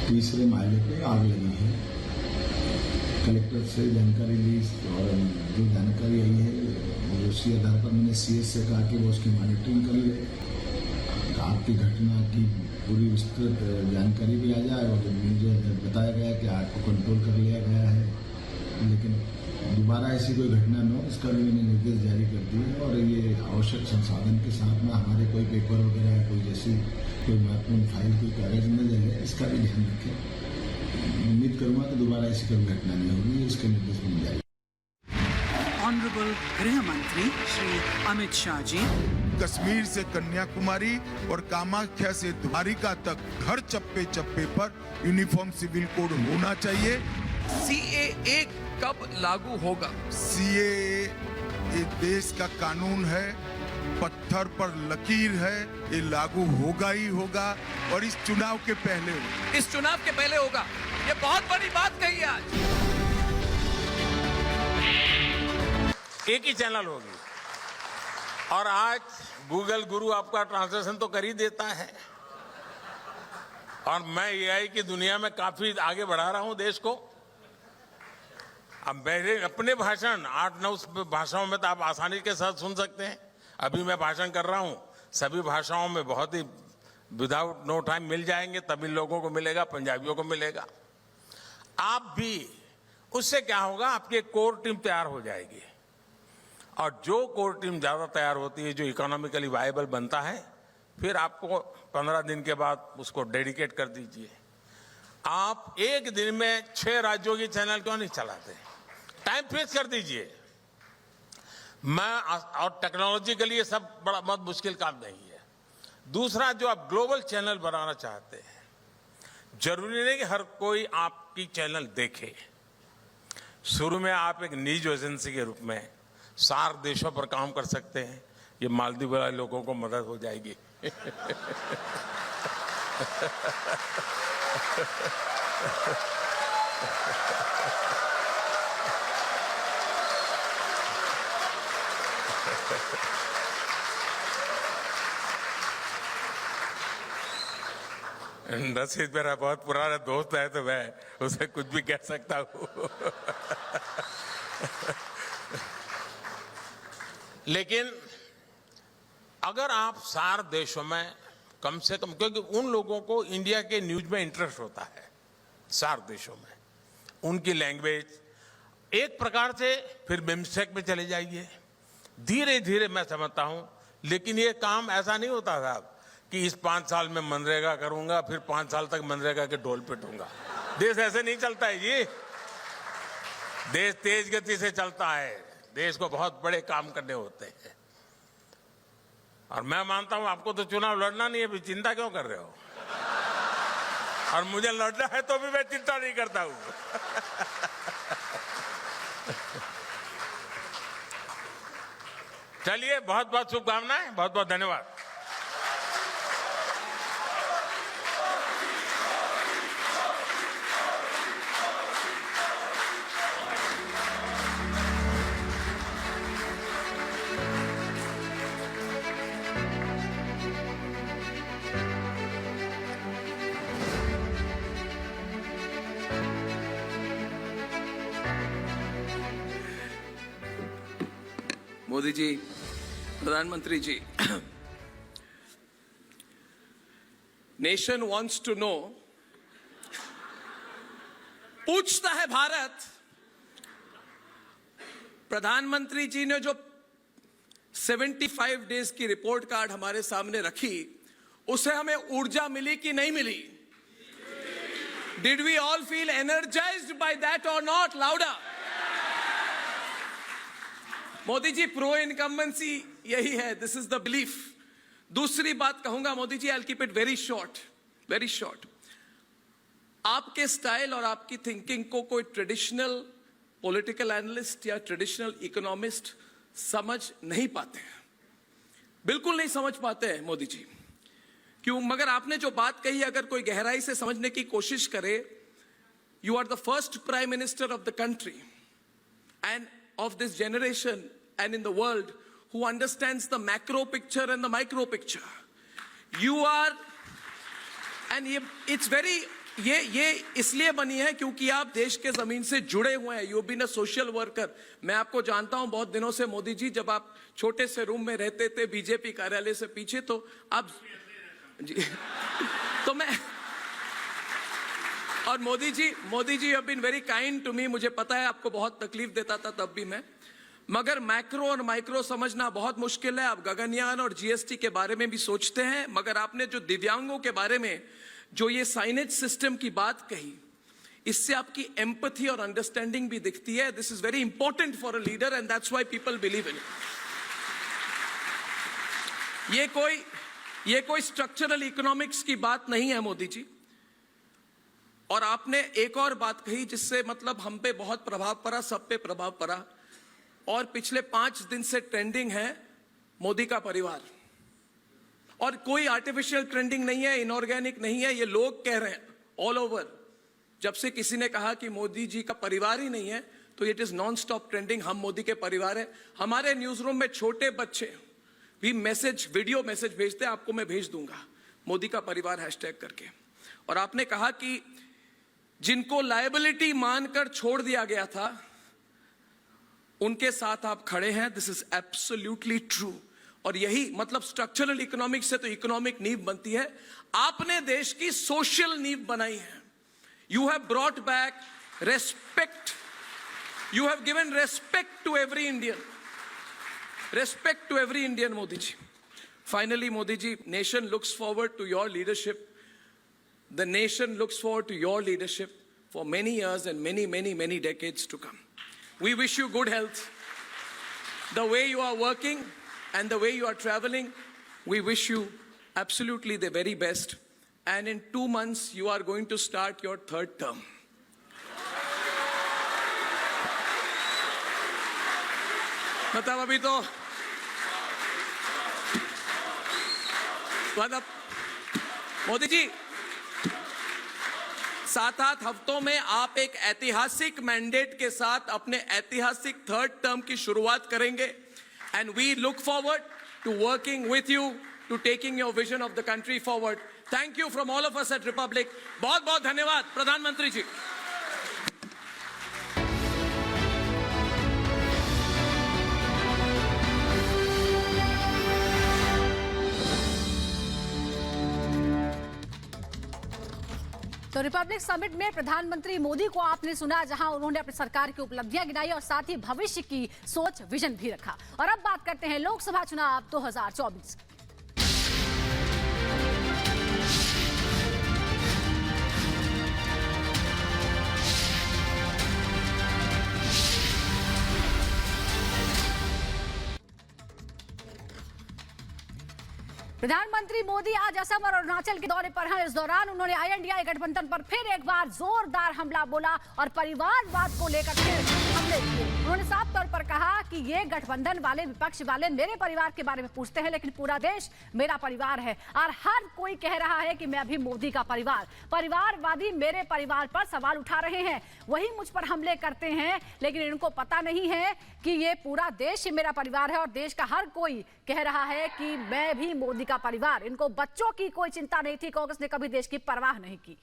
तीसरे माले पे आग लगी है। कलेक्टर से जानकारी ली और जो जानकारी आई है उसी आधार पर मैंने सीएस से कहा कि वो उसकी मॉनिटरिंग कर ले, आग की घटना की पूरी विस्तृत जानकारी भी आ जाए। और मुझे बताया गया कि आग को कंट्रोल कर लिया गया है, लेकिन दोबारा ऐसी कोई घटना न हो इसका भी मैंने निर्देश जारी कर दिए। और ये आवश्यक संसाधन के साथ में हमारे कोई पेपर वगैरह या कोई जैसी कोई महत्वपूर्ण फाइल कोई कागज न जले, इसका भी ध्यान रखें। उम्मीद करूंगा कि दोबारा ऐसी कोई घटना नहीं होगी, इसके निर्देश मिल जाएगी। ऑनरेबल गृह मंत्री श्री अमित शाह जी। कश्मीर से कन्याकुमारी और कामाख्या से द्वारिका तक हर चप्पे चप्पे पर यूनिफॉर्म सिविल कोड होना चाहिए। सीएए कब लागू होगा? सीएए ये देश का कानून है, पत्थर पर लकीर है, ये लागू होगा ही होगा और इस चुनाव के पहले होगा। इस चुनाव के पहले होगा, ये बहुत बड़ी बात कही आज। एक ही चैनल होगी और आज गूगल गुरु आपका ट्रांसलेशन तो कर ही देता है और मैं एआई की दुनिया में काफी आगे बढ़ा रहा हूं देश को। अब मेरे अपने भाषण 8-9 भाषाओं में तो आप आसानी के साथ सुन सकते हैं। अभी मैं भाषण कर रहा हूं, सभी भाषाओं में बहुत ही विदाउट नो टाइम मिल जाएंगे। तमिल लोगों को मिलेगा, पंजाबियों को मिलेगा। आप भी उससे क्या होगा, आपकी एक कोर टीम तैयार हो जाएगी और जो कोर टीम ज्यादा तैयार होती है, जो इकोनॉमिकली वायबल बनता है, फिर आपको 15 दिन के बाद उसको डेडिकेट कर दीजिए। आप एक दिन में 6 राज्यों की चैनल क्यों नहीं चलाते? टाइम फिक्स कर दीजिए। और टेक्नोलॉजिकली ये सब बड़ा बहुत मुश्किल काम नहीं है। दूसरा, जो आप ग्लोबल चैनल बनाना चाहते हैं, जरूरी नहीं कि हर कोई आपकी चैनल देखे। शुरू में आप एक न्यूज एजेंसी के रूप में 4 देशों पर काम कर सकते हैं। ये मालदीव वाले लोगों को मदद हो जाएगी। नसीब मेरा बहुत पुराना दोस्त है तो मैं उसे कुछ भी कह सकता हूं। लेकिन अगर आप 4 देशों में कम से कम, क्योंकि उन लोगों को इंडिया के न्यूज में इंटरेस्ट होता है 4 देशों में, उनकी लैंग्वेज एक प्रकार से, फिर बिम्स्टेक में चले जाइए। धीरे धीरे मैं समझता हूं, लेकिन ये काम ऐसा नहीं होता साहब कि इस 5 साल में मनरेगा करूंगा, फिर 5 साल तक मनरेगा के ढोल पिटूंगा। देश ऐसे नहीं चलता है जी। देश तेज गति से चलता है। देश को बहुत बड़े काम करने होते हैं और मैं मानता हूं आपको तो चुनाव लड़ना नहीं है, भी चिंता क्यों कर रहे हो? और मुझे लड़ना है तो भी मैं चिंता नहीं करता हूं। चलिए, बहुत बहुत शुभकामनाएं, बहुत बहुत धन्यवाद। मोदी जी, प्रधानमंत्री जी, नेशन वॉन्ट्स टू नो, पूछता है भारत। प्रधानमंत्री जी ने जो 75 डेज की रिपोर्ट कार्ड हमारे सामने रखी, उसे हमें ऊर्जा मिली कि नहीं मिली? Did we all feel energised by that or not? Louder. Modi ji, pro incumbency यही है, दिस इज द बिलीफ। दूसरी बात कहूंगा Modi ji, I will keep it very short, very short. आपके स्टाइल और आपकी थिंकिंग को कोई ट्रेडिशनल पॉलिटिकल एनालिस्ट या ट्रेडिशनल इकोनॉमिस्ट समझ नहीं पाते हैं, बिल्कुल नहीं समझ पाते हैं मोदी जी। क्यों? मगर आपने जो बात कही, अगर कोई गहराई से समझने की कोशिश करे, you are the first prime minister of the country and of this generation and in the world who understands the macro picture and the micro picture. You are, and it's very ये इसलिए बनी है क्योंकि आप देश के जमीन से जुड़े हुए हैं। You been a social worker. मैं आपको जानता हूं बहुत दिनों से मोदी जी, जब आप छोटे से रूम में रहते थे बीजेपी कार्यालय से पीछे, तो आप जी तो मैं और Modi ji have been very kind to me. मुझे पता है आपको बहुत तकलीफ देता था तब भी मैं, मगर मैक्रो और माइक्रो समझना बहुत मुश्किल है। आप गगनयान और जीएसटी के बारे में भी सोचते हैं, मगर आपने जो दिव्यांगों के बारे में जो ये साइनेज सिस्टम की बात कही, इससे आपकी एम्पैथी और अंडरस्टैंडिंग भी दिखती है। This is very important for a leader and that's why people believe in it. ये कोई स्ट्रक्चरल इकोनॉमिक्स की बात नहीं है मोदी जी। और आपने एक और बात कही जिससे मतलब हम पे बहुत प्रभाव पड़ा, सब पे प्रभाव पड़ा, और पिछले 5 दिन से ट्रेंडिंग है मोदी का परिवार। और कोई आर्टिफिशियल ट्रेंडिंग नहीं है, इनऑर्गेनिक नहीं है, ये लोग कह रहे हैं ऑल ओवर। जब से किसी ने कहा कि मोदी जी का परिवार ही नहीं है, तो it is non stop trending, हम मोदी के परिवार हैं। हमारे न्यूज रूम में छोटे बच्चे भी वीडियो मैसेज भेजते हैं, आपको मैं भेज दूंगा, मोदी का परिवार हैशटैग करके। और आपने कहा कि जिनको लायबिलिटी मानकर छोड़ दिया गया था उनके साथ आप खड़े हैं। This is absolutely true. और यही मतलब स्ट्रक्चरल इकोनॉमिक्स से तो इकोनॉमिक नींव बनती है। आपने देश की सोशल नींव बनाई है। You have brought back respect, you have given respect to every Indian, respect to every Indian Modi ji. Finally Modi ji, nation looks forward to your leadership. The nation looks forward to your leadership for many years and many decades to come. We wish you good health. The way you are working and the way you are traveling, we wish you absolutely the very best. And in 2 months, you are going to start your 3rd term. मतलब अभी तो मतलब मोदी जी 7-8 हफ्तों में आप एक ऐतिहासिक mandate के साथ अपने ऐतिहासिक 3rd टर्म की शुरुआत करेंगे। And we look forward to working with you to taking your vision of the country forward. Thank you from all of us at Republic. बहुत बहुत धन्यवाद प्रधानमंत्री जी। तो रिपब्लिक समिट में प्रधानमंत्री मोदी को आपने सुना, जहां उन्होंने अपनी सरकार की उपलब्धियां गिनाई और साथ ही भविष्य की सोच, विजन भी रखा। और अब बात करते हैं लोकसभा चुनाव 2024। प्रधानमंत्री मोदी आज असम और अरुणाचल के दौरे पर हैं। इस दौरान उन्होंने INDI गठबंधन पर फिर एक बार जोरदार हमला बोला और परिवारवाद को लेकर फिर हमले किए। उन्होंने साफ तौर पर कहा कि ये गठबंधन वाले, विपक्ष वाले मेरे परिवार के बारे में पूछते हैं, लेकिन पूरा देश मेरा परिवार है। और हर कोई कह रहा है कि मैं भी मोदी का परिवारवादी मेरे परिवार पर सवाल उठा रहे हैं, वही मुझ पर हमले करते हैं, लेकिन इनको पता नहीं है कि ये पूरा देश ही मेरा परिवार है और देश का हर कोई कह रहा है कि मैं भी मोदी का परिवार। इनको बच्चों की कोई चिंता नहीं थी, कांग्रेस ने कभी देश की परवाह नहीं की।